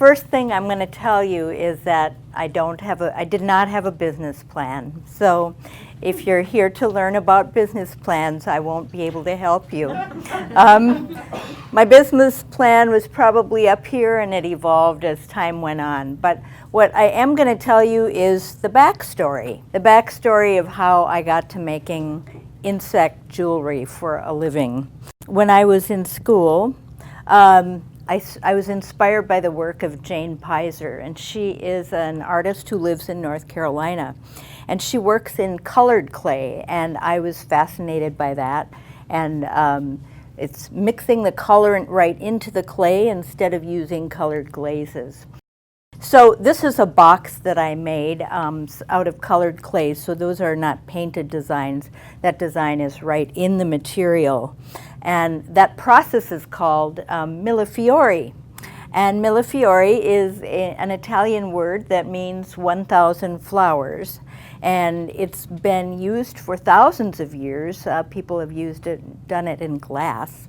first thing I'm going to tell you is that I did not have a business plan. So if you're here to learn about business plans, I won't be able to help you. My business plan was probably up here, and it evolved as time went on. But what I am going to tell you is the backstory of how I got to making insect jewelry for a living. When I was in school, I was inspired by the work of Jane Pizer, and she is an artist who lives in North Carolina. And she works in colored clay, and I was fascinated by that. And it's mixing the colorant right into the clay instead of using colored glazes. So this is a box that I made out of colored clay, so those are not painted designs. That design is right in the material. And that process is called millefiori. And millefiori is an Italian word that means 1,000 flowers. And it's been used for thousands of years. People have done it in glass.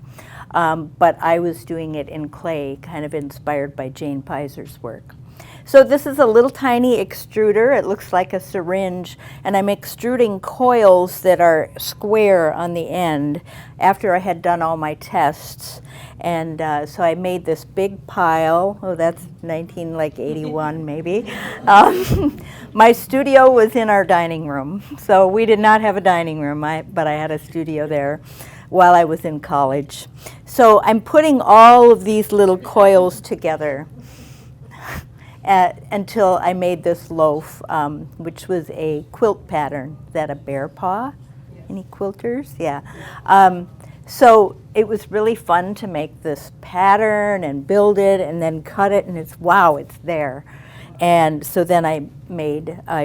But I was doing it in clay, kind of inspired by Jane Pizer's work. So this is a little tiny extruder. It looks like a syringe, and I'm extruding coils that are square on the end after I had done all my tests. And so I made this big pile. Oh, that's 1981 maybe. My studio was in our dining room, so we did not have a dining room, but I had a studio there while I was in college. So I'm putting all of these little coils together until I made this loaf, which was a quilt pattern. Is that a bear paw? Yeah. Any quilters? Yeah. So it was really fun to make this pattern and build it and then cut it, and it's there. And so then I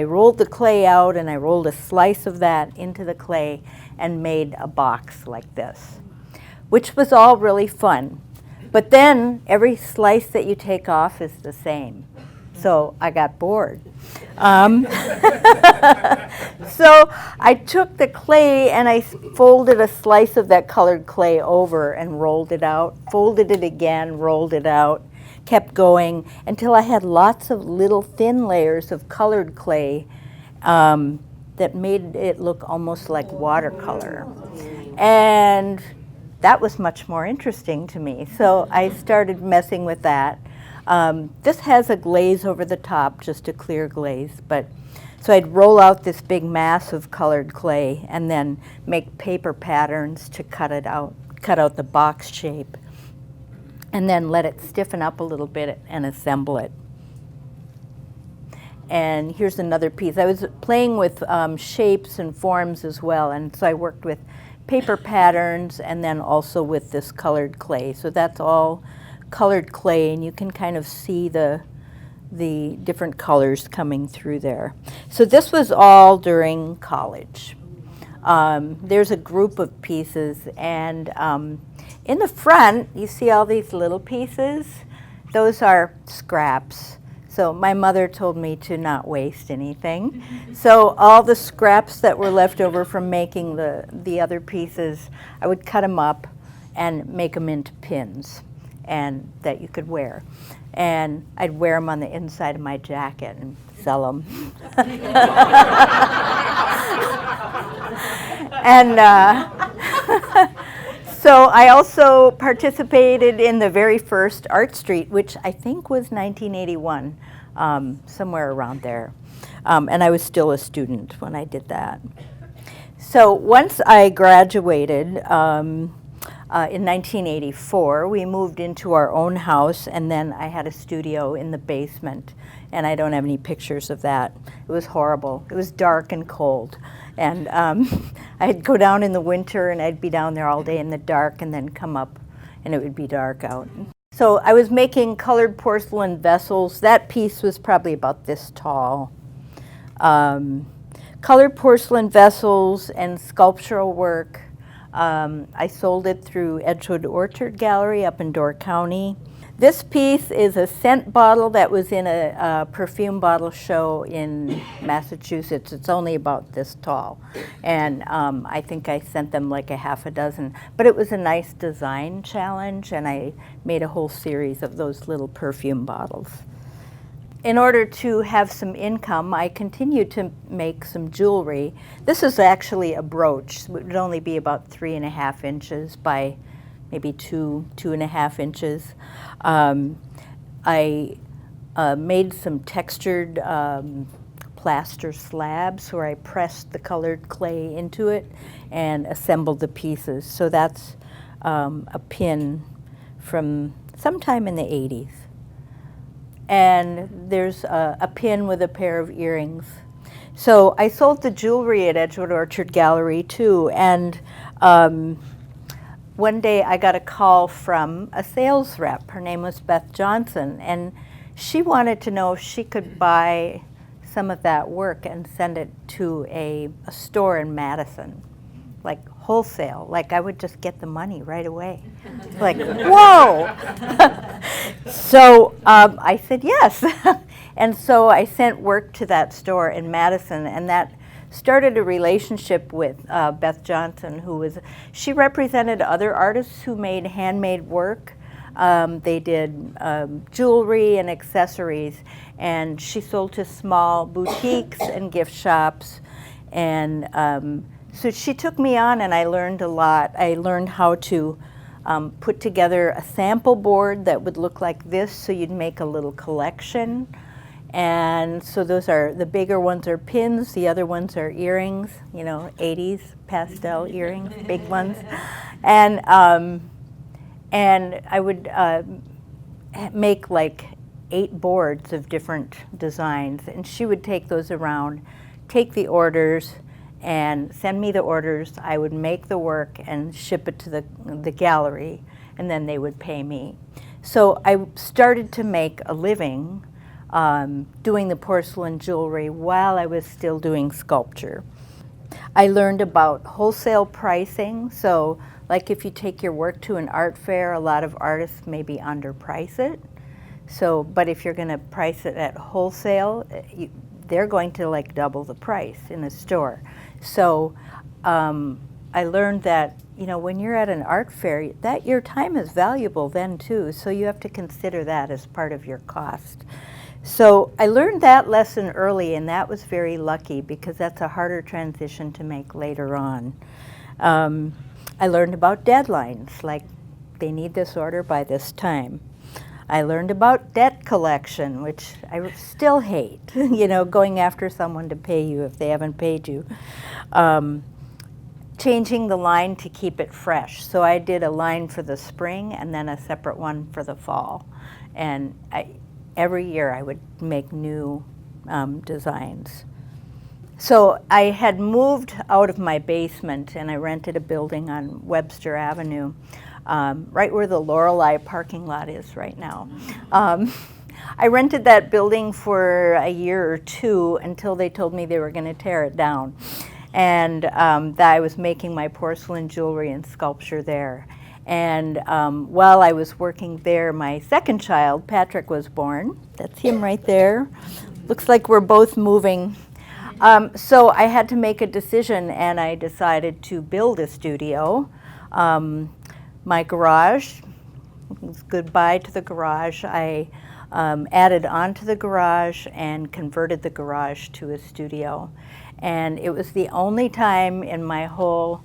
rolled the clay out, and I rolled a slice of that into the clay and made a box like this, which was all really fun. But then every slice that you take off is the same. So I got bored. So I took the clay and I folded a slice of that colored clay over and rolled it out, folded it again, rolled it out, kept going until I had lots of little thin layers of colored clay that made it look almost like watercolor. And that was much more interesting to me. So I started messing with that. This has a glaze over the top, just a clear glaze. So I'd roll out this big mass of colored clay and then make paper patterns to cut out the box shape, and then let it stiffen up a little bit and assemble it. And here's another piece. I was playing with shapes and forms as well, and so I worked with paper patterns and then also with this colored clay. So that's all colored clay, and you can kind of see the different colors coming through there. So this was all during college. There's a group of pieces, and in the front you see all these little pieces. Those are scraps. So my mother told me to not waste anything. So all the scraps that were left over from making the other pieces, I would cut them up and make them into pins and that you could wear. And I'd wear them on the inside of my jacket and sell them. And so I also participated in the very first Art Street, which I think was 1981, somewhere around there. And I was still a student when I did that. So once I graduated, in 1984, we moved into our own house, and then I had a studio in the basement, and I don't have any pictures of that. It was horrible. It was dark and cold, and I'd go down in the winter, and I'd be down there all day in the dark, and then come up, and it would be dark out. So I was making colored porcelain vessels. That piece was probably about this tall. Colored porcelain vessels and sculptural work. I sold it through Edgewood Orchard Gallery up in Door County. This piece is a scent bottle that was in a perfume bottle show in Massachusetts. It's only about this tall. And I think I sent them like a half a dozen. But it was a nice design challenge, and I made a whole series of those little perfume bottles. In order to have some income, I continued to make some jewelry. This is actually a brooch. It would only be about 3.5 inches by maybe 2.5 inches. I made some textured plaster slabs where I pressed the colored clay into it and assembled the pieces. So that's a pin from sometime in the 80s. And there's a pin with a pair of earrings. So I sold the jewelry at Edgewood Orchard Gallery too, and one day I got a call from a sales rep. Her name was Beth Johnson, and she wanted to know if she could buy some of that work and send it to a store in Madison, like wholesale. Like I would just get the money right away. Like, whoa! So I said yes. And so I sent work to that store in Madison, and that started a relationship with Beth Johnson, she represented other artists who made handmade work. They did jewelry and accessories, and she sold to small boutiques and gift shops. And so she took me on, and I learned a lot. I learned how to put together a sample board that would look like this, so you'd make a little collection. And so those are, the bigger ones are pins, the other ones are earrings, 80s pastel earrings, big ones. And I would make like 8 boards of different designs, and she would take those around, take the orders, and send me the orders. I would make the work and ship it to the gallery, and then they would pay me. So I started to make a living doing the porcelain jewelry while I was still doing sculpture. I learned about wholesale pricing. So like if you take your work to an art fair, a lot of artists maybe underprice it. So, but if you're gonna price it at wholesale, they're going to like double the price in a store. So I learned that when you're at an art fair, that your time is valuable then too. So you have to consider that as part of your cost. So I learned that lesson early, and that was very lucky because that's a harder transition to make later on. I learned about deadlines, like they need this order by this time. I learned about debt collection, which I still hate, going after someone to pay you if they haven't paid you. Changing the line to keep it fresh. So I did a line for the spring and then a separate one for the fall. And every year I would make new designs. So I had moved out of my basement, and I rented a building on Webster Avenue, right where the Lorelei parking lot is right now. I rented that building for a year or two until they told me they were going to tear it down. And that I was making my porcelain jewelry and sculpture there. And while I was working there, my second child, Patrick, was born. That's him right there. Looks like we're both moving. So I had to make a decision, and I decided to build a studio. My garage, goodbye to the garage. I added on to the garage and converted the garage to a studio. And it was the only time in my whole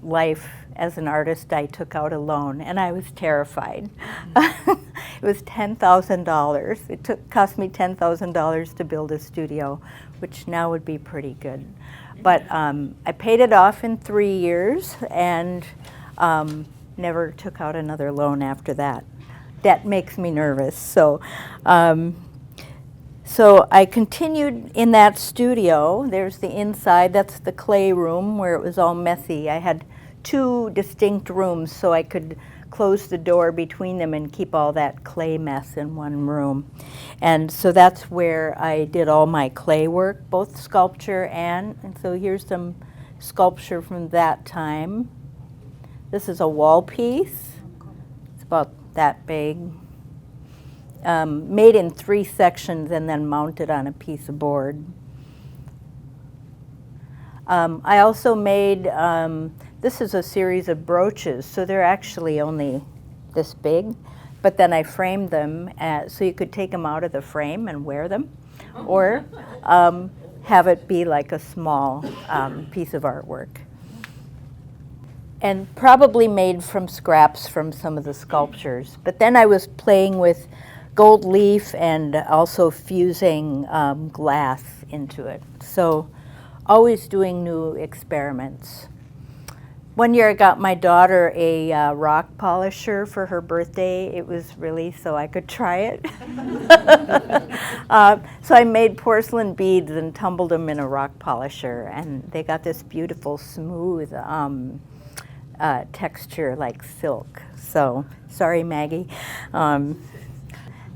life as an artist I took out a loan, and I was terrified. It was $10,000. It cost me $10,000 to build a studio, which now would be pretty good. But I paid it off in 3 years and never took out another loan after that. That makes me nervous. So I continued in that studio. There's the inside. That's the clay room where it was all messy. I had 2 distinct rooms so I could close the door between them and keep all that clay mess in one room. And so that's where I did all my clay work, both sculpture and so here's some sculpture from that time. This is a wall piece. It's about that big. Made in 3 sections and then mounted on a piece of board. I also made, this is a series of brooches, so they're actually only this big, but then I framed them so you could take them out of the frame and wear them, or have it be like a small piece of artwork. And probably made from scraps from some of the sculptures. But then I was playing with gold leaf and also fusing glass into it. So always doing new experiments. One year I got my daughter a rock polisher for her birthday. It was really so I could try it. So I made porcelain beads and tumbled them in a rock polisher, and they got this beautiful smooth texture like silk. So sorry, Maggie. And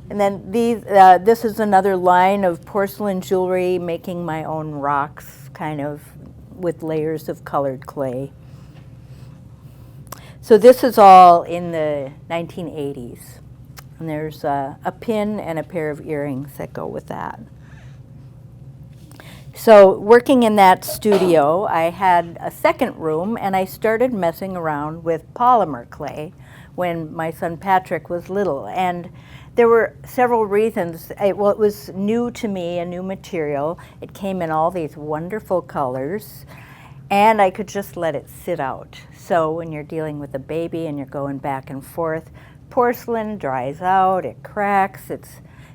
then this is another line of porcelain jewelry, making my own rocks, kind of with layers of colored clay. So this is all in the 1980s. And there's a pin and a pair of earrings that go with that. So working in that studio, I had a second room, and I started messing around with polymer clay when my son Patrick was little. And there were several reasons. It was new to me, a new material. It came in all these wonderful colors, and I could just let it sit out. So when you're dealing with a baby and you're going back and forth, porcelain dries out, it cracks.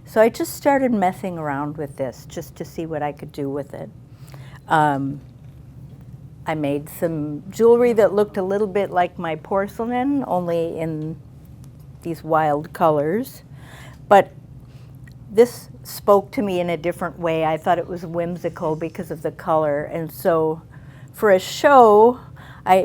So I just started messing around with this just to see what I could do with it. I made some jewelry that looked a little bit like my porcelain, only in these wild colors. But this spoke to me in a different way. I thought it was whimsical because of the color. And so for a show,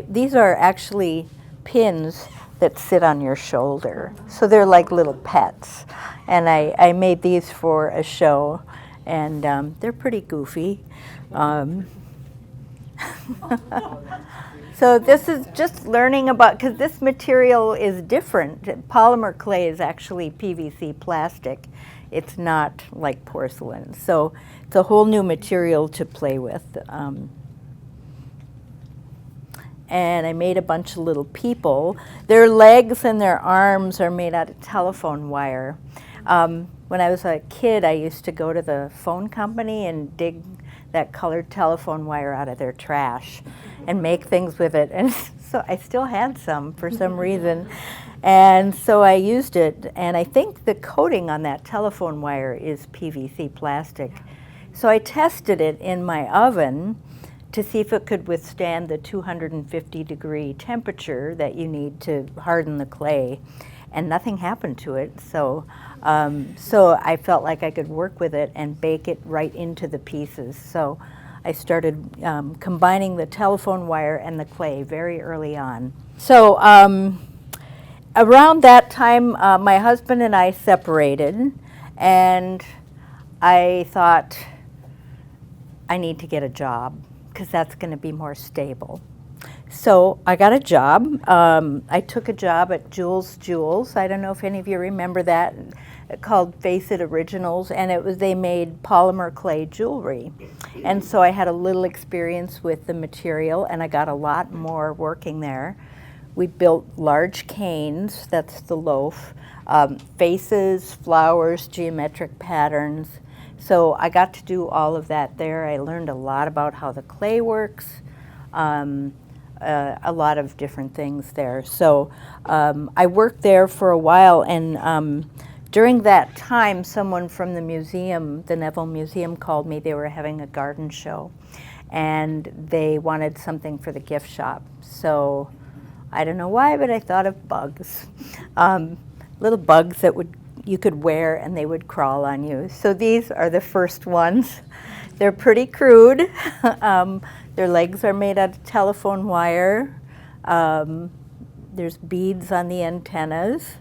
these are actually pins that sit on your shoulder. So they're like little pets. And I made these for a show, and they're pretty goofy. So this is just learning about, because this material is different. Polymer clay is actually PVC plastic. It's not like porcelain. So it's a whole new material to play with. And I made a bunch of little people. Their legs and their arms are made out of telephone wire. When I was a kid, I used to go to the phone company and dig that colored telephone wire out of their trash and make things with it. And so I still had some for some reason. And so I used it, and I think the coating on that telephone wire is PVC plastic. So I tested it in my oven to see if it could withstand the 250-degree temperature that you need to harden the clay, and nothing happened to it. So I felt like I could work with it and bake it right into the pieces. So I started combining the telephone wire and the clay very early on. So around that time, my husband and I separated, and I thought, I need to get a job, because that's going to be more stable. So I got a job. I took a job at Jules Jewels. I don't know if any of you remember that, called Face It Originals, and they made polymer clay jewelry. And so I had a little experience with the material, and I got a lot more working there. We built large canes, that's the loaf, faces, flowers, geometric patterns. So I got to do all of that there. I learned a lot about how the clay works, a lot of different things there. So I worked there for a while, and during that time, someone from the museum, the Neville Museum, called me. They were having a garden show, and they wanted something for the gift shop. So I don't know why, but I thought of bugs, little bugs that you could wear and they would crawl on you. So these are the first ones. They're pretty crude. Their legs are made out of telephone wire. There's beads on the antennas,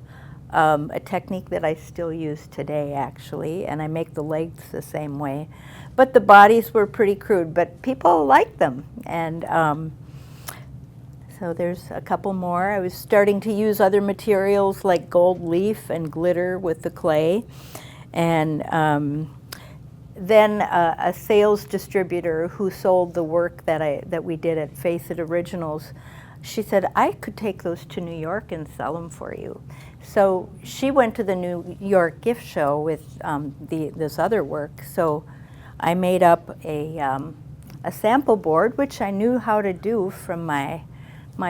a technique that I still use today, actually, and I make the legs the same way. But the bodies were pretty crude, but people liked them. And So there's a couple more. I was starting to use other materials like gold leaf and glitter with the clay. And then a sales distributor who sold the work that we did at Face It Originals, she said, I could take those to New York and sell them for you. So she went to the New York gift show with this other work. So I made up a sample board, which I knew how to do from my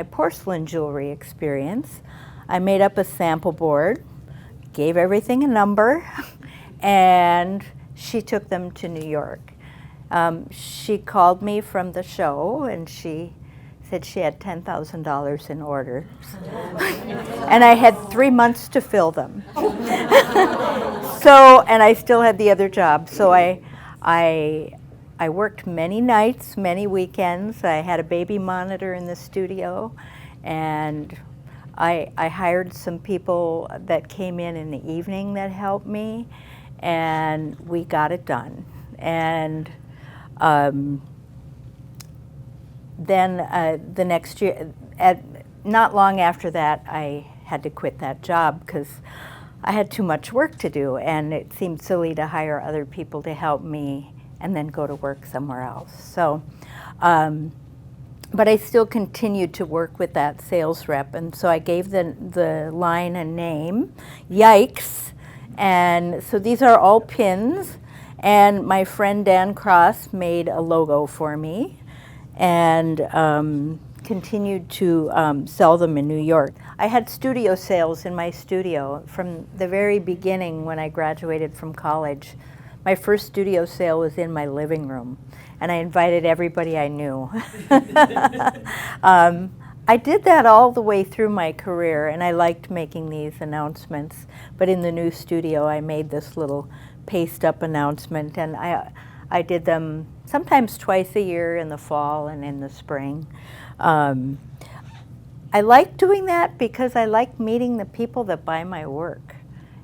porcelain jewelry experience. I made up a sample board, gave everything a number, and she took them to New York. She called me from the show, and she said she had $10,000 in orders. And I had 3 months to fill them. So, and I still had the other job. So I worked many nights, many weekends. I had a baby monitor in the studio, and I hired some people that came in the evening that helped me, and we got it done. And then the next year, not long after that, I had to quit that job because I had too much work to do, and it seemed silly to hire other people to help me and then go to work somewhere else. So, but I still continued to work with that sales rep, and so I gave the line a name, Yikes. And so these are all pins, and my friend Dan Cross made a logo for me, and continued to sell them in New York. I had studio sales in my studio from the very beginning when I graduated from college. My first studio sale was in my living room, and I invited everybody I knew. I did that all the way through my career, and I liked making these announcements. But in the new studio, I made this little paste-up announcement, and I did them sometimes twice a year in the fall and in the spring. I like doing that because I like meeting the people that buy my work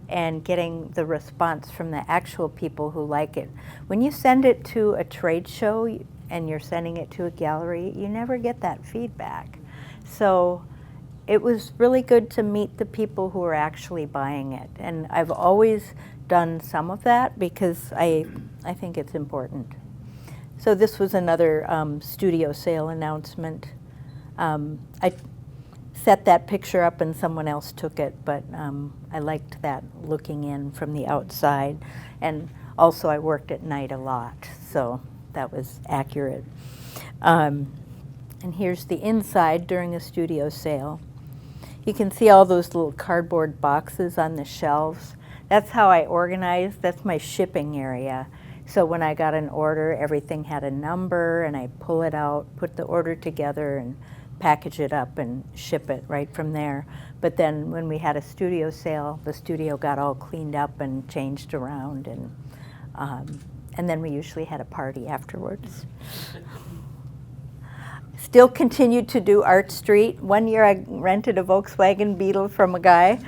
and getting the response from the actual people who like it. When you send it to a trade show and you're sending it to a gallery, you never get that feedback. So it was really good to meet the people who are actually buying it. And I've always done some of that because I think it's important. So this was another studio sale announcement. I set that picture up and someone else took it, but I liked that looking in from the outside. And also I worked at night a lot, so that was accurate. And here's the inside during a studio sale. You can see all those little cardboard boxes on the shelves. That's how I organize. That's my shipping area. So when I got an order, everything had a number, and I pull it out, put the order together, and package it up and ship it right from there. But then when we had a studio sale, the studio got all cleaned up and changed around, and then we usually had a party afterwards. Still continued to do Art Street. One year I rented a Volkswagen Beetle from a guy,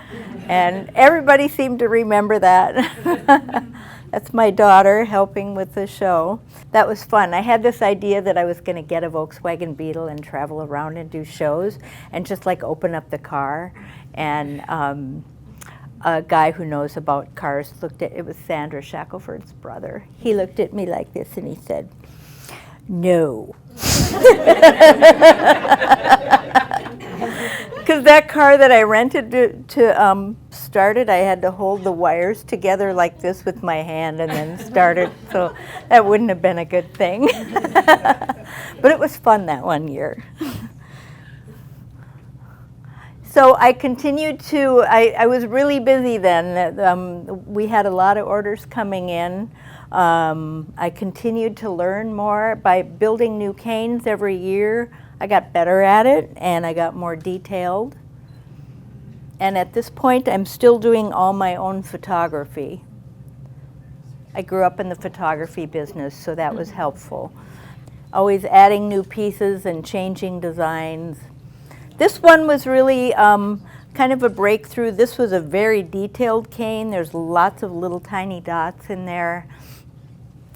and everybody seemed to remember that. That's my daughter helping with the show. That was fun. I had this idea that I was going to get a Volkswagen Beetle and travel around and do shows and just like open up the car. And a guy who knows about cars looked at, it was Sandra Shackelford's brother. He looked at me like this and he said, "No." Because that car that I rented to start it, I had to hold the wires together like this with my hand and then start it, so that wouldn't have been a good thing. But it was fun that one year. So I continued to, I was really busy then. We had a lot of orders coming in. I continued to learn more by building new canes every year. I got better at it, and I got more detailed. And at this point, I'm still doing all my own photography. I grew up in the photography business, so that was helpful. Always adding new pieces and changing designs. This one was really kind of a breakthrough. This was a very detailed cane. There's lots of little tiny dots in there.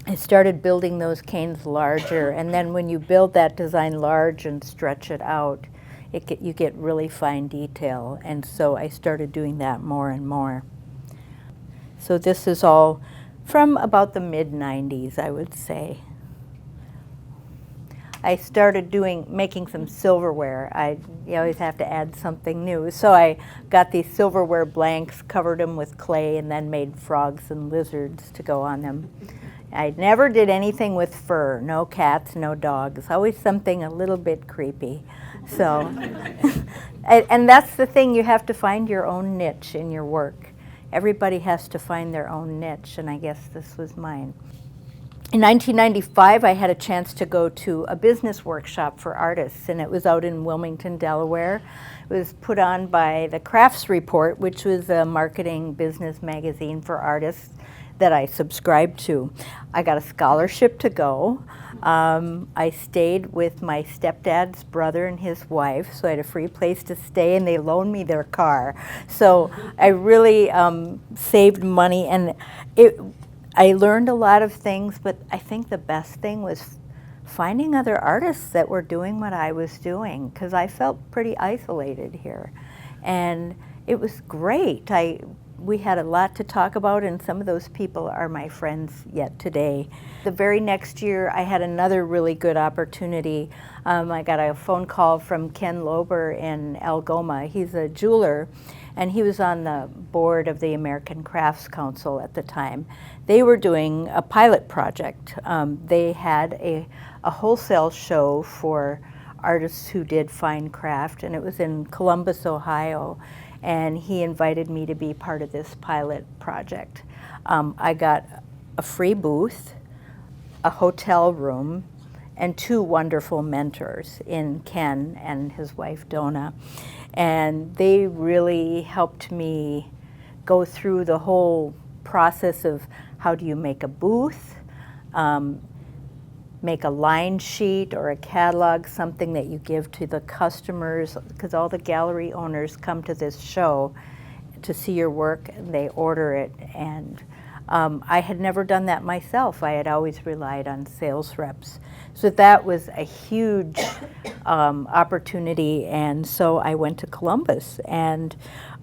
I started building those canes larger, and then when you build that design large and stretch it out, you get really fine detail, and so I started doing that more and more. So this is all from about the mid-90s, I would say. I started making some silverware. You always have to add something new. So I got these silverware blanks, covered them with clay, and then made frogs and lizards to go on them. I never did anything with fur, no cats, no dogs, always something a little bit creepy. So, and that's the thing, you have to find your own niche in your work. Everybody has to find their own niche, and I guess this was mine. In 1995, I had a chance to go to a business workshop for artists, and it was out in Wilmington, Delaware. It was put on by the Crafts Report, which was a marketing business magazine for artists that I subscribed to. I got a scholarship to go. I stayed with my stepdad's brother and his wife, so I had a free place to stay, and they loaned me their car. So I really saved money, and I learned a lot of things, but I think the best thing was finding other artists that were doing what I was doing, because I felt pretty isolated here. And it was great. We had a lot to talk about, and some of those people are my friends yet today. The very next year, I had another really good opportunity. I got a phone call from Ken Lober in Algoma. He's a jeweler, and he was on the board of the American Crafts Council at the time. They were doing a pilot project. They had a wholesale show for artists who did fine craft, and it was in Columbus, Ohio. And he invited me to be part of this pilot project. I got a free booth, a hotel room, and 2 wonderful mentors in Ken and his wife Donna. And they really helped me go through the whole process of how do you make a booth, make a line sheet or a catalog, something that you give to the customers, because all the gallery owners come to this show to see your work and they order it. And I had never done that myself. I had always relied on sales reps. So that was a huge opportunity, and so I went to Columbus, and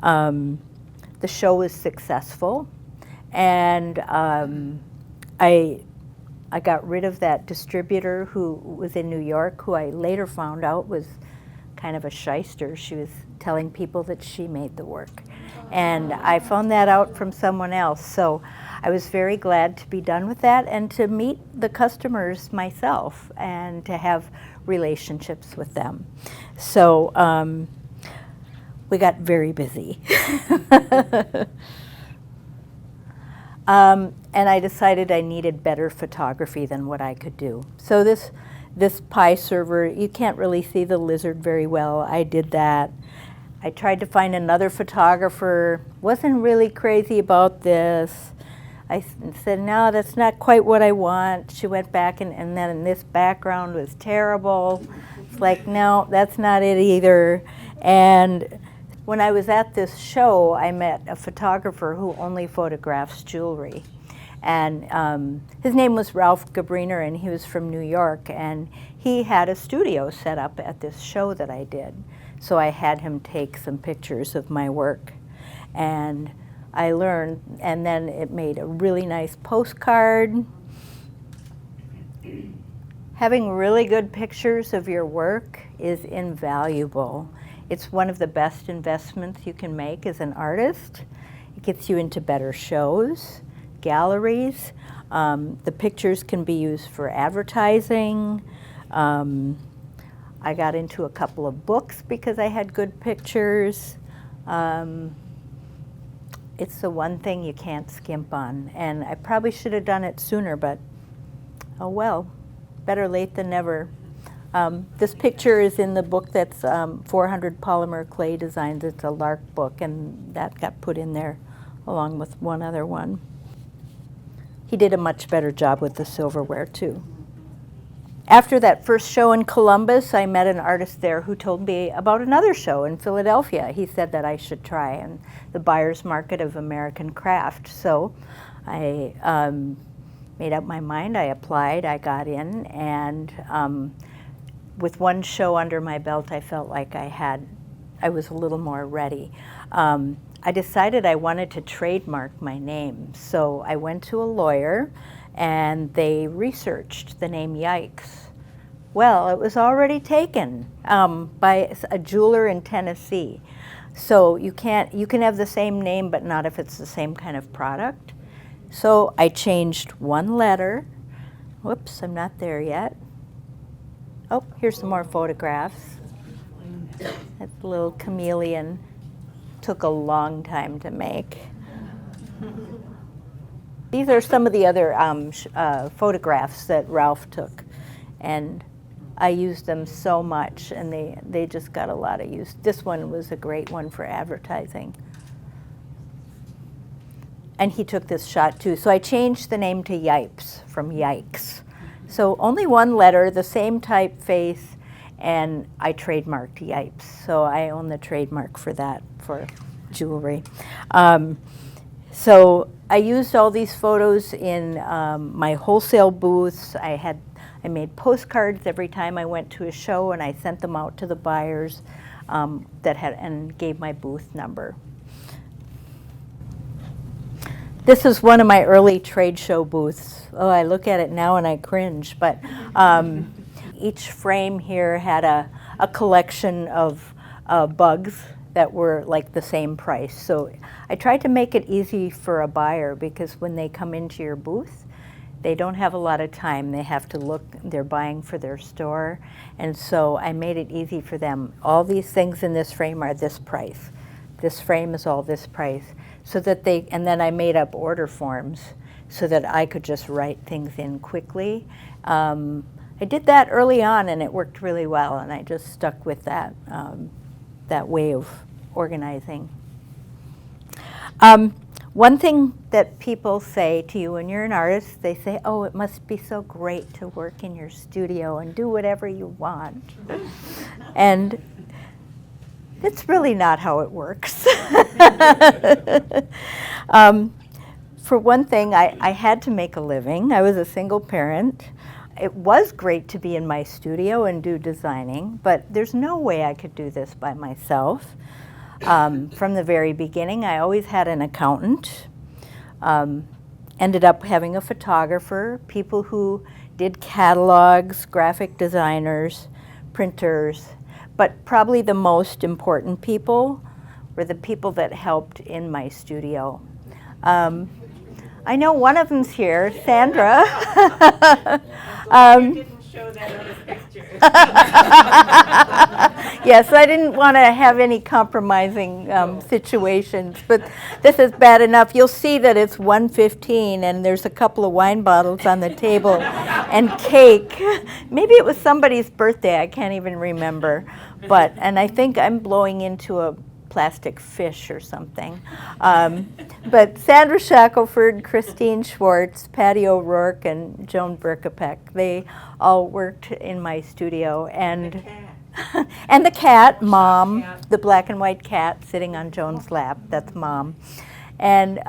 the show was successful, and I got rid of that distributor who was in New York, who I later found out was kind of a shyster. She was telling people that she made the work. And I found that out from someone else. So I was very glad to be done with that and to meet the customers myself and to have relationships with them. So we got very busy. And I decided I needed better photography than what I could do. So this pie server, you can't really see the lizard very well. I did that. I tried to find another photographer, wasn't really crazy about this. I said, no, that's not quite what I want. She went back, and then this background was terrible. It's like, no, that's not it either. And when I was at this show, I met a photographer who only photographs jewelry. And his name was Ralph Gabriner, and he was from New York. And he had a studio set up at this show that I did. So I had him take some pictures of my work. And I learned, and then it made a really nice postcard. Having really good pictures of your work is invaluable. It's one of the best investments you can make as an artist. It gets you into better shows, galleries. The pictures can be used for advertising. I got into a couple of books because I had good pictures. It's the one thing you can't skimp on. And I probably should have done it sooner, but oh well, better late than never. This picture is in the book that's 400 Polymer Clay Designs. It's a Lark book, and that got put in there along with one other one. He did a much better job with the silverware, too. After that first show in Columbus, I met an artist there who told me about another show in Philadelphia. He said that I should try, and the Buyer's Market of American Craft. So I made up my mind. I applied. I got in, and with one show under my belt, I felt like I was a little more ready. I decided I wanted to trademark my name, so I went to a lawyer and they researched the name Yikes. Well, it was already taken by a jeweler in Tennessee. So you can have the same name, but not if it's the same kind of product. So I changed one letter. Whoops, I'm not there yet. Oh, here's some more photographs. That little chameleon took a long time to make. These are some of the other photographs that Ralph took, and I used them so much, and they just got a lot of use. This one was a great one for advertising. And he took this shot too. So I changed the name to Yipes from Yikes. So only one letter, the same typeface, and I trademarked Yipes. So I own the trademark for that, for jewelry. So I used all these photos in my wholesale booths. I made postcards every time I went to a show, and I sent them out to the buyers and gave my booth number. This is one of my early trade show booths. Oh, I look at it now and I cringe, but each frame here had a collection of bugs that were like the same price. So I tried to make it easy for a buyer, because when they come into your booth, they don't have a lot of time. They have to look, they're buying for their store. And so I made it easy for them. All these things in this frame are this price. This frame is all this price. So that and then I made up order forms so that I could just write things in quickly. I did that early on, and it worked really well, and I just stuck with that, that way of organizing. One thing that people say to you when you're an artist, they say, oh, it must be so great to work in your studio and do whatever you want. And it's really not how it works. For one thing, I had to make a living. I was a single parent. It was great to be in my studio and do designing, but there's no way I could do this by myself. From the very beginning, I always had an accountant. Ended up having a photographer, people who did catalogs, graphic designers, printers. But probably the most important people were the people that helped in my studio. I know one of them's here, Sandra. You didn't show that on the picture. Yes, I didn't want to have any compromising situations, but this is bad enough. You'll see that it's 1:15 and there's a couple of wine bottles on the table and cake. Maybe it was somebody's birthday, I can't even remember. And I think I'm blowing into a plastic fish or something. But Sandra Shackelford, Christine Schwartz, Patty O'Rourke, and Joan Berkopek, they all worked in my studio. And and the cat, Mom, the black and white cat sitting on Joan's lap, that's Mom. And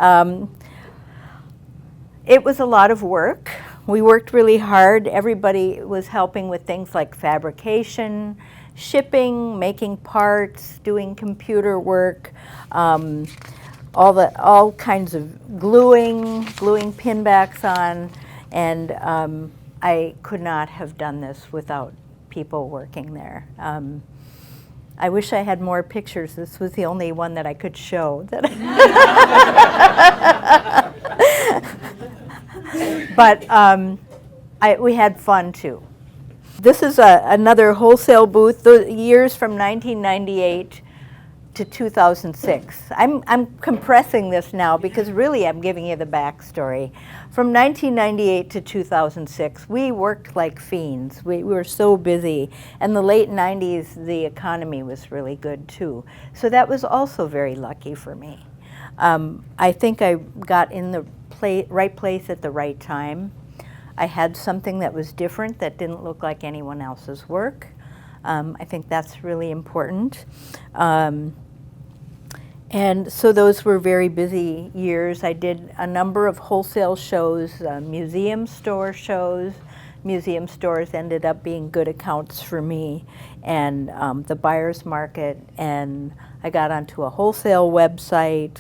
it was a lot of work. We worked really hard. Everybody was helping with things like fabrication, shipping, making parts, doing computer work, all kinds of gluing pinbacks on, and I could not have done this without people working there. I wish I had more pictures. This was the only one that I could show. But we had fun too. This is another wholesale booth, the years from 1998 to 2006. I'm compressing this now because really I'm giving you the backstory. From 1998 to 2006, we worked like fiends. We were so busy. And the late 90s, the economy was really good too. So that was also very lucky for me. I think I got in the right place at the right time. I had something that was different, that didn't look like anyone else's work. I think that's really important. And so those were very busy years. I did a number of wholesale shows, museum store shows, museum stores ended up being good accounts for me, and the buyer's market, and I got onto a wholesale website,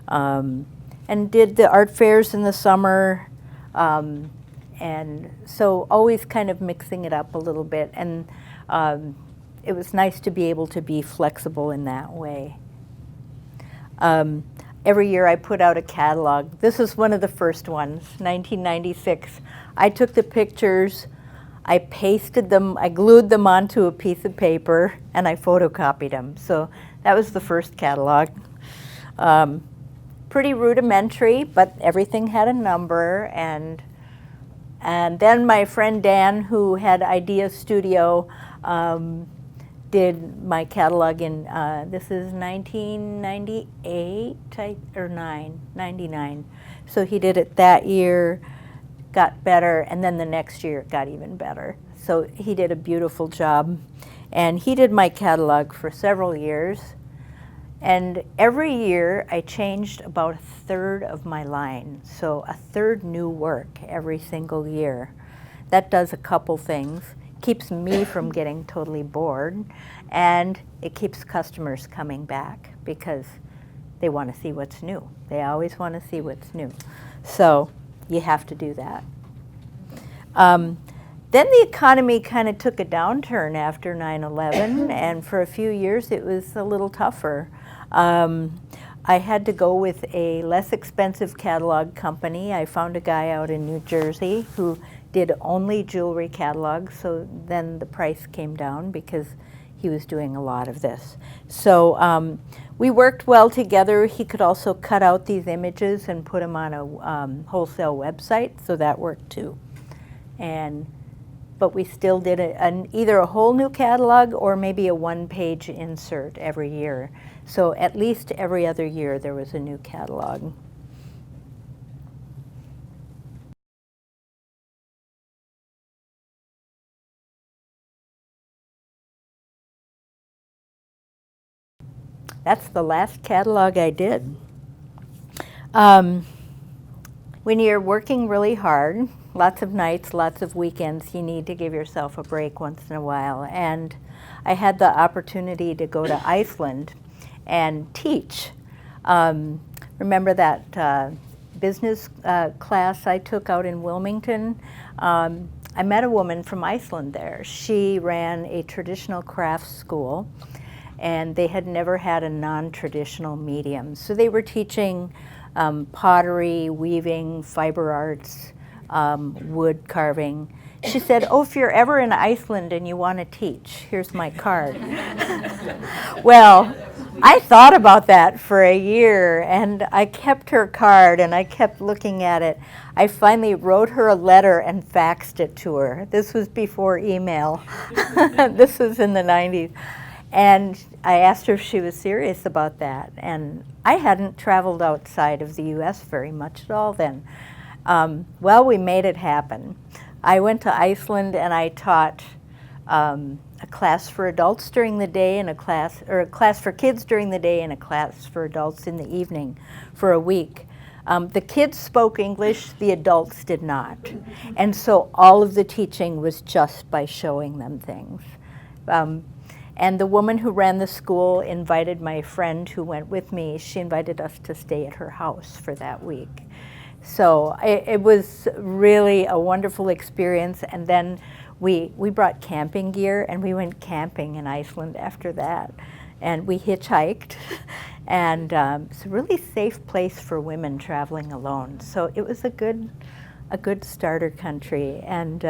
and did the art fairs in the summer, and so always kind of mixing it up a little bit, and it was nice to be able to be flexible in that way. Every year I put out a catalog. This is one of the first ones, 1996. I took the pictures, I pasted them, I glued them onto a piece of paper, and I photocopied them. So that was the first catalog. Pretty rudimentary, but everything had a number. And then my friend Dan, who had Idea Studio, did my catalog in, this is 1998, or 99. So he did it that year, got better, and then the next year it got even better. So he did a beautiful job. And he did my catalog for several years. And every year I changed about 1/3 of my line. So 1/3 new work every single year. That does a couple things. Keeps me from getting totally bored, and it keeps customers coming back because they want to see what's new. They always want to see what's new. So you have to do that. Then the economy kind of took a downturn after 9/11, and for a few years it was a little tougher. I had to go with a less expensive catalog company. I found a guy out in New Jersey who did only jewelry catalogs, so then the price came down because he was doing a lot of this. So we worked well together. He could also cut out these images and put them on a wholesale website, so that worked too. But we still did either a whole new catalog or maybe a one-page insert every year. So at least every other year there was a new catalog. That's the last catalog I did. When you're working really hard, lots of nights, lots of weekends, you need to give yourself a break once in a while. And I had the opportunity to go to Iceland and teach. Remember that business class I took out in Wilmington? I met a woman from Iceland there. She ran a traditional crafts school, and they had never had a non-traditional medium. So they were teaching pottery, weaving, fiber arts, wood carving. She said, oh, if you're ever in Iceland and you want to teach, here's my card. Well, I thought about that for a year, and I kept her card, and I kept looking at it. I finally wrote her a letter and faxed it to her. This was before email. This was in the 90s. And I asked her if she was serious about that. And I hadn't traveled outside of the US very much at all then. Well, we made it happen. I went to Iceland and I taught a class for adults during the day and a class for kids during the day and a class for adults in the evening for a week. The kids spoke English, the adults did not. And so all of the teaching was just by showing them things. And the woman who ran the school invited my friend who went with me. She invited us to stay at her house for that week. So it was really a wonderful experience. And then we brought camping gear, and we went camping in Iceland after that. And we hitchhiked. And it's a really safe place for women traveling alone. So it was a good starter country. And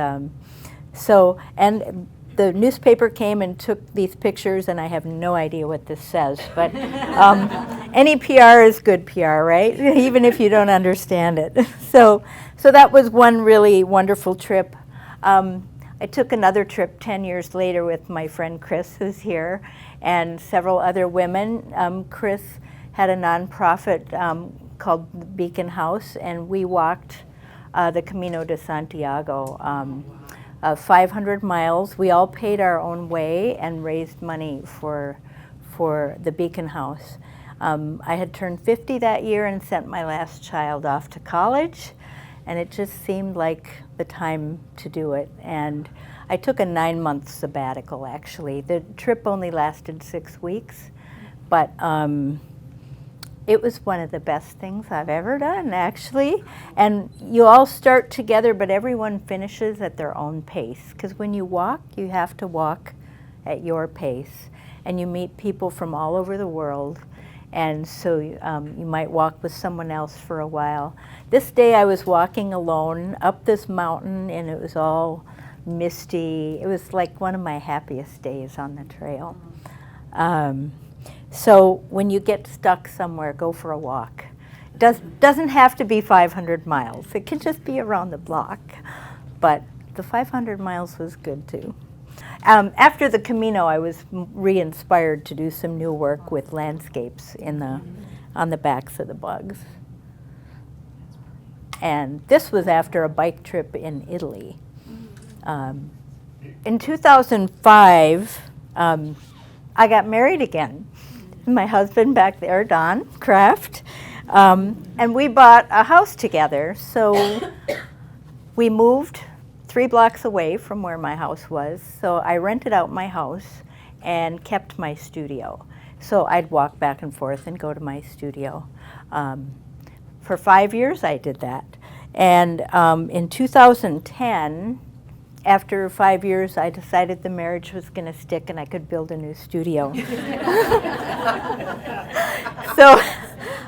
the newspaper came and took these pictures, and I have no idea what this says, but any PR is good PR, right? Even if you don't understand it. So that was one really wonderful trip. I took another trip 10 years later with my friend Chris, who's here, and several other women. Chris had a nonprofit called Beacon House, and we walked the Camino de Santiago. 500 miles. We all paid our own way and raised money for the Beacon House. I had turned 50 that year and sent my last child off to college, and it just seemed like the time to do it. And I took a 9-month sabbatical, actually. The trip only lasted 6 weeks, but it was one of the best things I've ever done, actually. And you all start together, but everyone finishes at their own pace. Because when you walk, you have to walk at your pace. And you meet people from all over the world. And so you might walk with someone else for a while. This day I was walking alone up this mountain, and it was all misty. It was like one of my happiest days on the trail. So when you get stuck somewhere, go for a walk. It doesn't have to be 500 miles. It can just be around the block. But the 500 miles was good too. After the Camino, I was re-inspired to do some new work with landscapes on the backs of the bugs. And this was after a bike trip in Italy. In 2005, I got married again. My husband back there, Don Kraft, and we bought a house together. So we moved 3 blocks away from where my house was. So I rented out my house and kept my studio. So I'd walk back and forth and go to my studio. For 5 years I did that. And in 2010, after 5 years, I decided the marriage was going to stick and I could build a new studio. So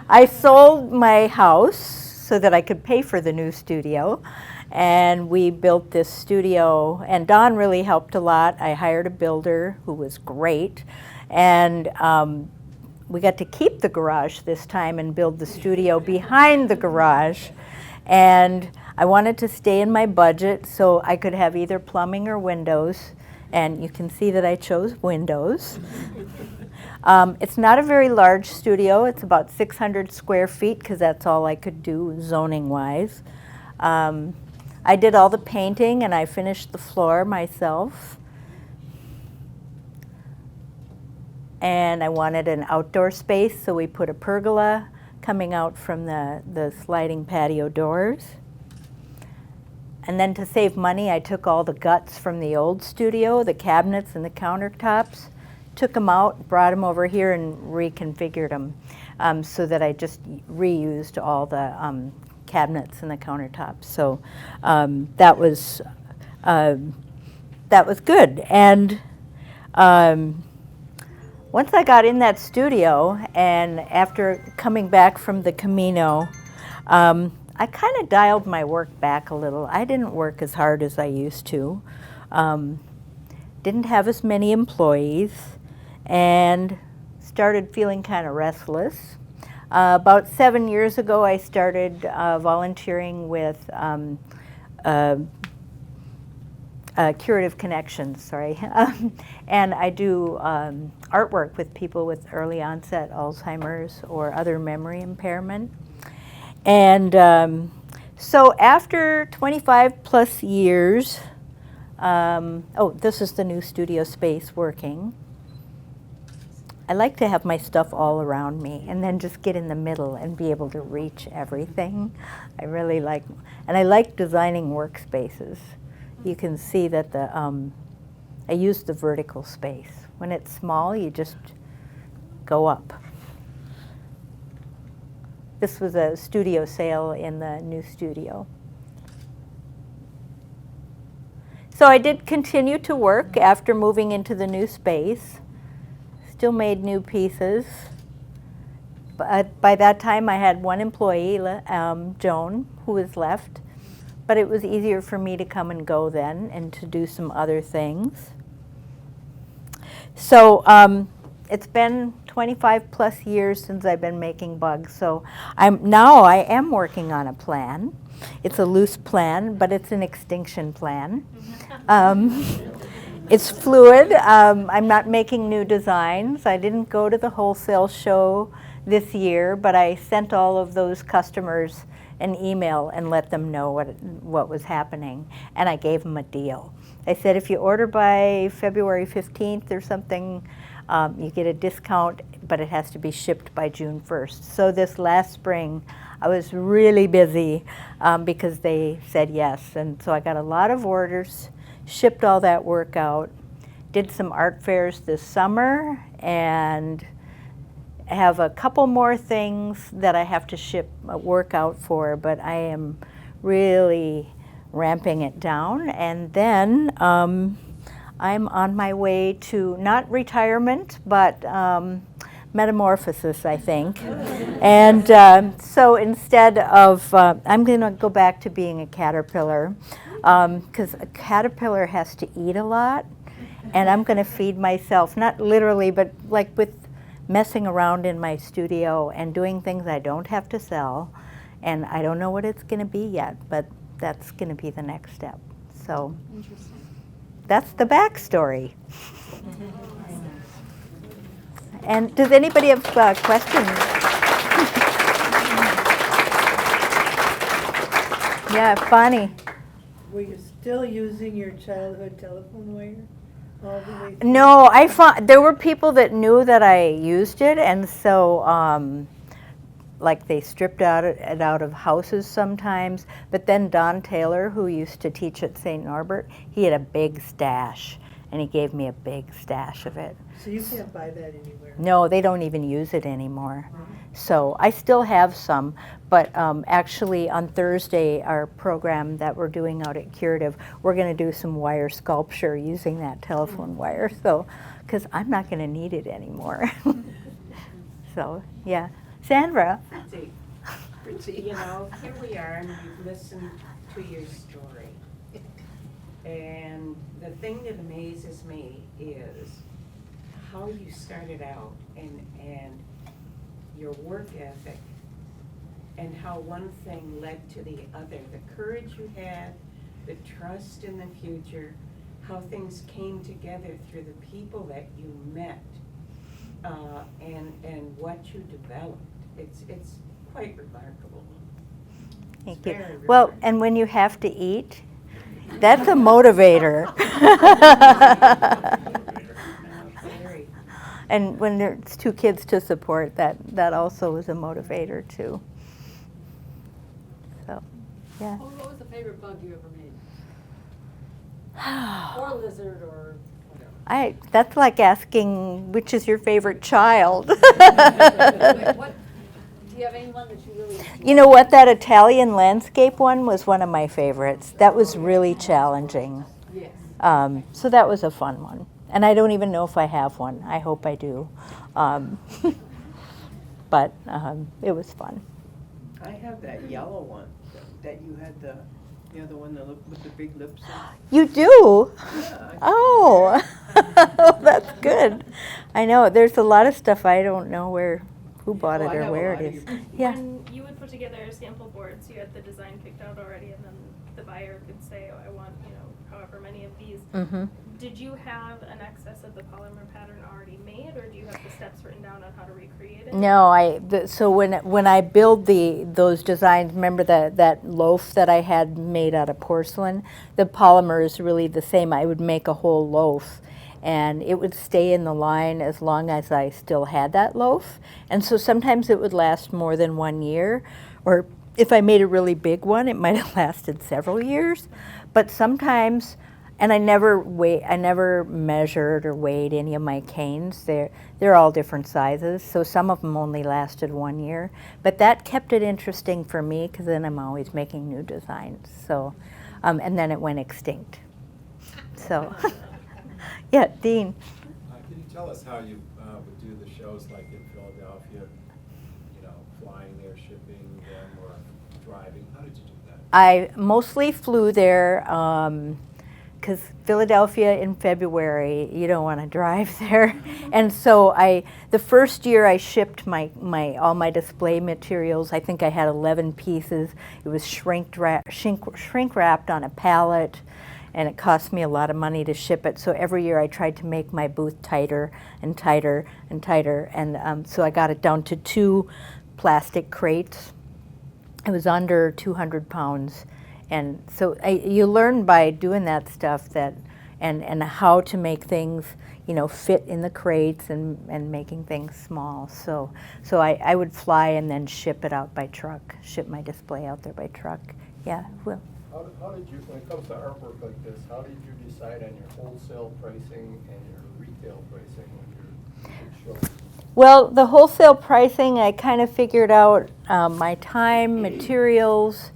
I sold my house so that I could pay for the new studio. And we built this studio. And Don really helped a lot. I hired a builder who was great. And we got to keep the garage this time and build the studio behind the garage. And I wanted to stay in my budget so I could have either plumbing or windows. And you can see that I chose windows. It's not a very large studio. It's about 600 square feet because that's all I could do zoning-wise. I did all the painting and I finished the floor myself. And I wanted an outdoor space, so we put a pergola coming out from the sliding patio doors. And then to save money, I took all the guts from the old studio, the cabinets and the countertops, took them out, brought them over here and reconfigured them so that I just reused all the cabinets and the countertops. So that was good. And once I got in that studio, and after coming back from the Camino, I kind of dialed my work back a little. I didn't work as hard as I used to. Didn't have as many employees, and started feeling kind of restless. About 7 years ago, I started volunteering with Curative Connections, sorry. And I do artwork with people with early onset Alzheimer's or other memory impairment. And so after 25 plus years, this is the new studio space working. I like to have my stuff all around me and then just get in the middle and be able to reach everything. I really like, and I like designing workspaces. You can see that I use the vertical space. When it's small, you just go up. This was a studio sale in the new studio. So I did continue to work after moving into the new space. Still made new pieces. But by that time, I had one employee, Joan, who was left. But it was easier for me to come and go then and to do some other things. So it's been 25 plus years since I've been making bugs. So now I am working on a plan. It's a loose plan, but it's an extinction plan. It's fluid. I'm not making new designs. I didn't go to the wholesale show this year, but I sent all of those customers an email and let them know what was happening, and I gave them a deal. I said, if you order by February 15th or something, you get a discount, but it has to be shipped by June 1st. So this last spring, I was really busy because they said yes. And so I got a lot of orders, shipped all that work out, did some art fairs this summer, and have a couple more things that I have to ship work out for, but I am really ramping it down. And then I'm on my way to, not retirement, but metamorphosis, I think. And so instead of, I'm going to go back to being a caterpillar, because a caterpillar has to eat a lot, and I'm going to feed myself, not literally, but like with messing around in my studio and doing things I don't have to sell. And I don't know what it's going to be yet, but that's going to be the next step. So that's the backstory. And does anybody have questions? Yeah, Bonnie. Were you still using your childhood telephone wire all the way through? No, I found there were people that knew that I used it, and so like they stripped it out of houses sometimes. But then Don Taylor, who used to teach at St. Norbert, he had a big stash, and he gave me a big stash of it. So you can't buy that anywhere? No, they don't even use it anymore. So I still have some, but actually on Thursday, our program that we're doing out at Curative, we're going to do some wire sculpture using that telephone wire. So, because I'm not going to need it anymore. So, yeah. Sandra? Fritzy, you know, here we are, and we've listened to your story. And the thing that amazes me is how you started out and your work ethic, and how one thing led to the other. The courage you had, the trust in the future, how things came together through the people that you met, and what you developed. It's quite remarkable. Thank you. Well, and when you have to eat, that's a motivator. And when there's 2 kids to support, that also is a motivator too. So, yeah. What was the favorite bug you ever made? Or lizard, or whatever. That's like asking which is your favorite child. Wait, what? Do you have anyone that you really? You know what? That Italian landscape one was one of my favorites. That was really challenging. Yes. So that was a fun one. And I don't even know if I have one. I hope I do. But it was fun. I have that yellow one that you had the other one with the big lips. You do? Yeah, Oh, that's good. I know. There's a lot of stuff I don't know who bought Oh, it I or have a where lot it of is. your- Yeah. When you would put together sample boards, you had the design picked out already, and then the buyer could say, "Oh, I want, however many of these." Mm-hmm. Did you have an excess of the polymer pattern already made, or do you have the steps written down on how to recreate it? No, so when I build those designs, remember that loaf that I had made out of porcelain? The polymer is really the same. I would make a whole loaf, and it would stay in the line as long as I still had that loaf. And so sometimes it would last more than 1 year, or if I made a really big one, it might have lasted several years. But sometimes, and I never measured or weighed any of my canes. They're all different sizes, so some of them only lasted 1 year. But that kept it interesting for me, because then I'm always making new designs. So, and then it went extinct. So, yeah, Dean. Can you tell us how you would do the shows, like in Philadelphia? Flying there, shipping them, or driving. How did you do that? I mostly flew there. Because Philadelphia in February, you don't want to drive there. And so the first year I shipped all my display materials. I think I had 11 pieces. It was shrink wrapped on a pallet, and it cost me a lot of money to ship it. So every year I tried to make my booth tighter and tighter and tighter. And so I got it down to 2 plastic crates. It was under 200 pounds. And so you learn by doing that stuff that and how to make things, you know, fit in the crates and making things small. So I would fly and then ship it out by truck, ship my display out there by truck. Yeah, well. How did you, when it comes to artwork like this, how did you decide on your wholesale pricing and your retail pricing when you're showing? Well, the wholesale pricing, I kind of figured out my time, materials,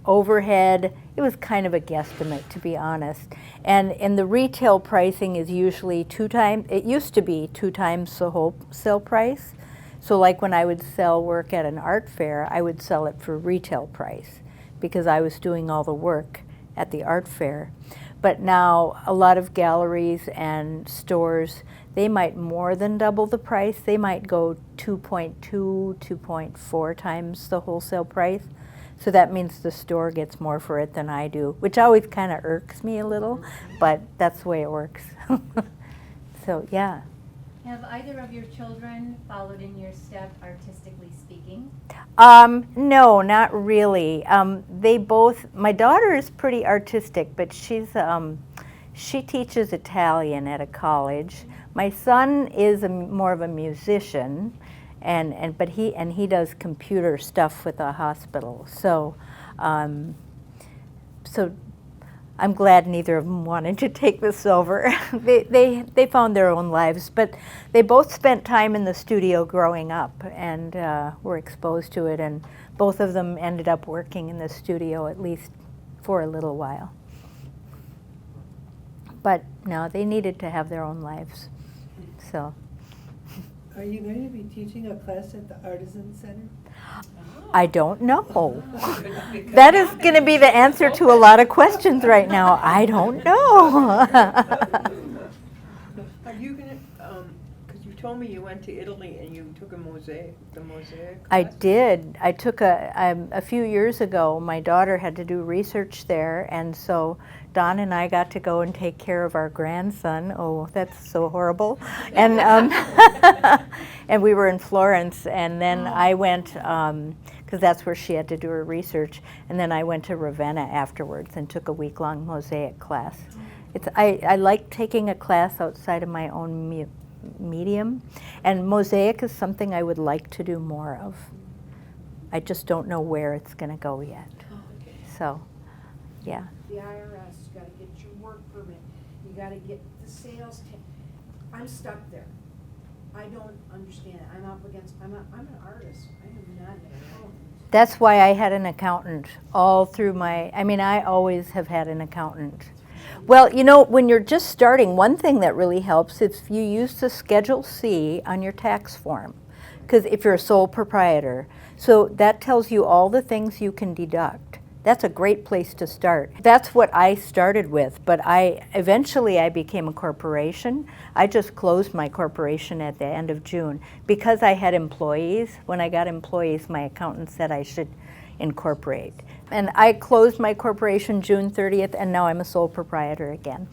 overhead. It was kind of a guesstimate, to be honest. And the retail pricing is usually 2 times, it used to be 2 times the wholesale price. So like when I would sell work at an art fair, I would sell it for retail price because I was doing all the work at the art fair. But now a lot of galleries and stores, they might more than double the price. They might go 2.2, 2.4 times the wholesale price. So that means the store gets more for it than I do, which always kind of irks me a little, but that's the way it works. So yeah. Have either of your children followed in your step, artistically speaking? No, not really. They both, my daughter is pretty artistic, but she teaches Italian at a college. My son is more of a musician, but he does computer stuff with a hospital. So I'm glad neither of them wanted to take the silver. They found their own lives, but they both spent time in the studio growing up and were exposed to it, and both of them ended up working in the studio at least for a little while. But no, they needed to have their own lives. So. Are you going to be teaching a class at the Artisan Center? I don't know. That is going to be the answer to a lot of questions right now. I don't know. Are you going to, because you told me you went to Italy and you took the mosaic class? I did. I took a few years ago, my daughter had to do research there, and so Don and I got to go and take care of our grandson. Oh, that's so horrible. And and we were in Florence, and then I went, because that's where she had to do her research, and then I went to Ravenna afterwards and took a week-long mosaic class. I like taking a class outside of my own medium, and mosaic is something I would like to do more of. I just don't know where it's going to go yet. So, yeah. The IRS, you gotta get your work permit, you gotta get the sales tax. I'm stuck there. I don't understand it. I'm up against, I'm an artist. I am not an accountant. That's why I had an accountant all through I always have had an accountant. Well, you know, when you're just starting, one thing that really helps is if you use the Schedule C on your tax form, because if you're a sole proprietor, so that tells you all the things you can deduct. That's a great place to start. That's what I started with, but eventually I became a corporation. I just closed my corporation at the end of June because I had employees. When I got employees, my accountant said I should incorporate. And I closed my corporation June 30th, and now I'm a sole proprietor again.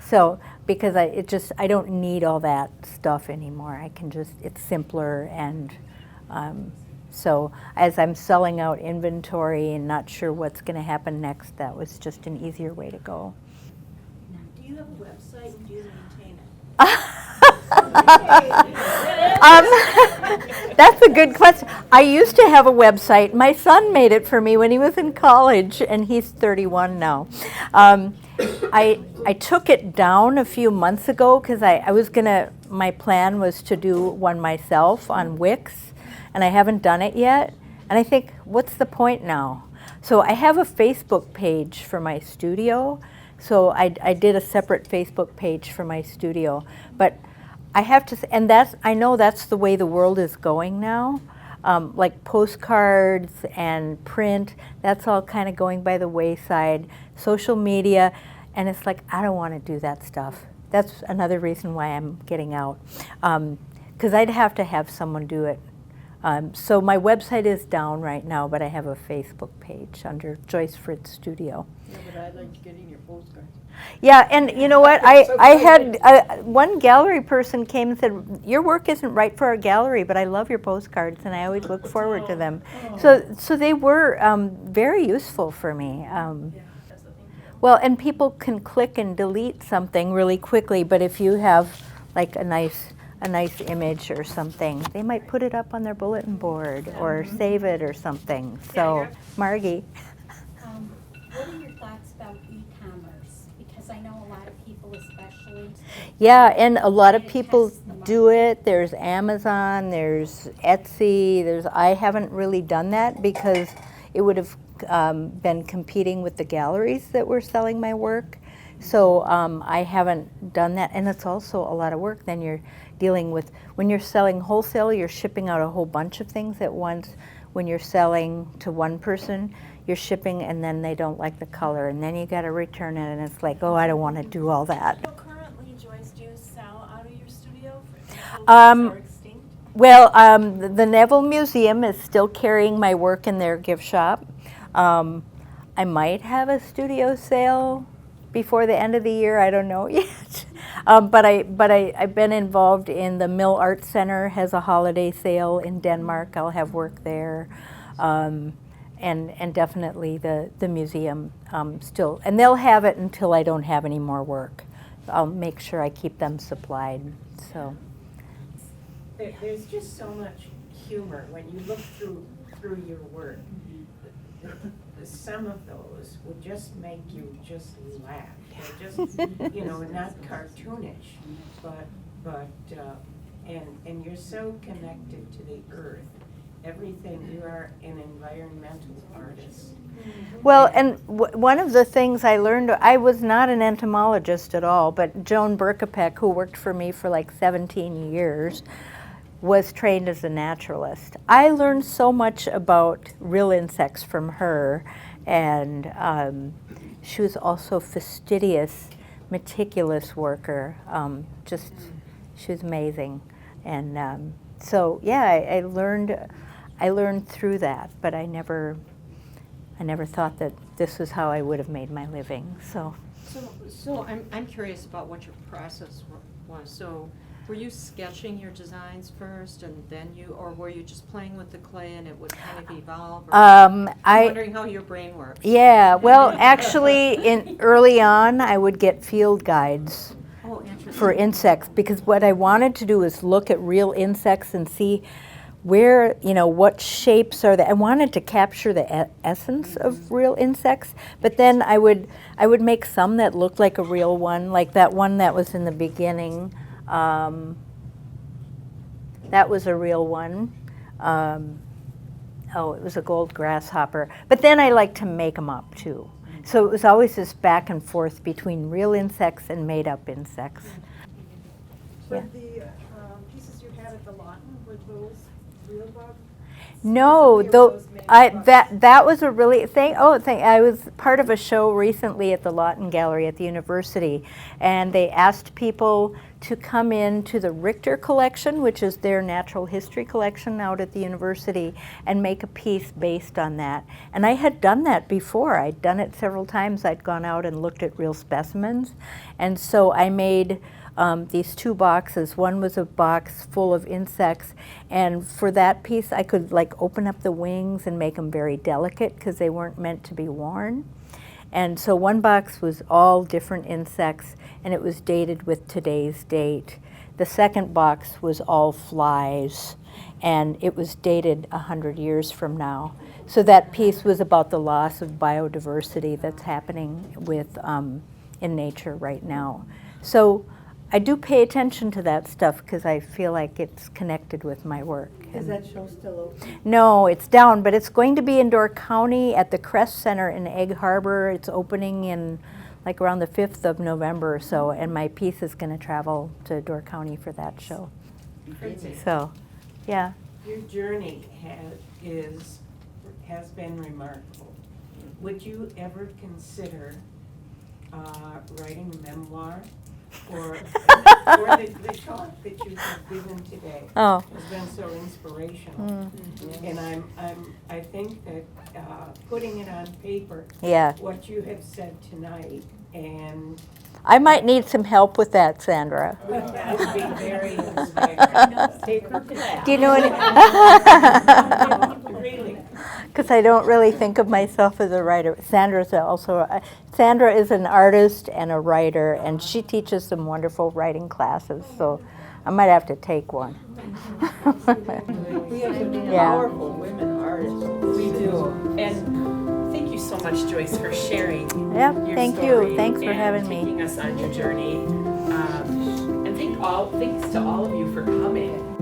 So, because I don't need all that stuff anymore. I can just, it's simpler, and so as I'm selling out inventory and not sure what's going to happen next, that was just an easier way to go. Do you have a website and do you maintain it? That's a good question. I used to have a website. My son made it for me when he was in college, and he's 31 now. I took it down a few months ago because my plan was to do one myself on Wix. And I haven't done it yet, and I think, what's the point now? So I have a Facebook page for my studio, so I did a separate Facebook page for my studio, but I have to, and I know that's the way the world is going now, like postcards and print, that's all kind of going by the wayside, social media, and it's like, I don't want to do that stuff. That's another reason why I'm getting out, because I'd have to have someone do it. So my website is down right now, but I have a Facebook page under Joyce Fritz Studio. Yeah, but I liked getting your postcards. Yeah, and you know what? I had one gallery person came and said, your work isn't right for our gallery, but I love your postcards, and I always look forward to them. So they were very useful for me. Well, and people can click and delete something really quickly, but if you have like a nice image or something, they might put it up on their bulletin board or save it or something. So, Margie. What are your thoughts about e-commerce? Because I know a lot of people, especially. Yeah, and a lot of people do it. There's Amazon, there's Etsy, I haven't really done that because it would have been competing with the galleries that were selling my work. So I haven't done that, and it's also a lot of work. Then you're dealing with, when you're selling wholesale, you're shipping out a whole bunch of things at once. When you're selling to one person, you're shipping and then they don't like the color, and then you got to return it, and it's like, oh, I don't want to do all that. So currently, Joyce, do you sell out of your studio? Um, Or extinct? Well, the Neville Museum is still carrying my work in their gift shop. I might have a studio sale before the end of the year. I don't know yet. But I've been involved in the Mill Art Center has a holiday sale in Denmark. I'll have work there. And definitely the museum still. And they'll have it until I don't have any more work. I'll make sure I keep them supplied. So. There's just so much humor when you look through your work. Some of those would just make you just laugh. They're just, not cartoonish, but and you're so connected to the earth. Everything, you are an environmental artist. Well, and one of the things I learned, I was not an entomologist at all, but Joan Berkopec, who worked for me for like 17 years, was trained as a naturalist. I learned so much about real insects from her, and she was also a fastidious, meticulous worker. She was amazing, and so yeah, I learned through that, but I never thought that this was how I would have made my living. So I'm curious about what your process was. So were you sketching your designs first, and then or were you just playing with the clay and it would kind of evolve? I'm wondering how your brain works. Yeah, well, actually, early on, I would get field guides for insects, because what I wanted to do is look at real insects and see where, what shapes are I wanted to capture the essence of real insects, but then I would make some that looked like a real one, like that one that was in the beginning. That was a real one. It was a gold grasshopper. But then I like to make them up too. So it was always this back and forth between real insects and made-up insects. But the pieces you had at the Lawton, were those real bugs? No, that was a really I was part of a show recently at the Lawton Gallery at the university, and they asked people to come in to the Richter collection, which is their natural history collection out at the university, and make a piece based on that. And I had done that before. I'd done it several times. I'd gone out and looked at real specimens, and so I made these two boxes. One was a box full of insects, and for that piece I could open up the wings and make them very delicate because they weren't meant to be worn. And so one box was all different insects, and it was dated with today's date. The second box was all flies, and it was dated 100 years from now. So that piece was about the loss of biodiversity that's happening in nature right now. So I do pay attention to that stuff because I feel like it's connected with my work. Is that show still open? No, it's down, but it's going to be in Door County at the Crest Center in Egg Harbor. It's opening in around the 5th of November or so, and my piece is going to travel to Door County for that show. So, yeah. Your journey has been remarkable. Would you ever consider writing a memoir? Or the talk that you have given today has been so inspirational, and I think that putting it on paper, what you have said tonight, and I might need some help with that, Sandra. that would be very inspiring. Take her to that. Do you know any? Really. because I don't really think of myself as a writer. Sandra is an artist and a writer, and she teaches some wonderful writing classes, so I might have to take one. We have some Yeah. powerful women artists. We do. And thank you so much, Joyce, for sharing Yep, your thank story you. Thanks for and having me. taking us on your journey. And thanks to all of you for coming.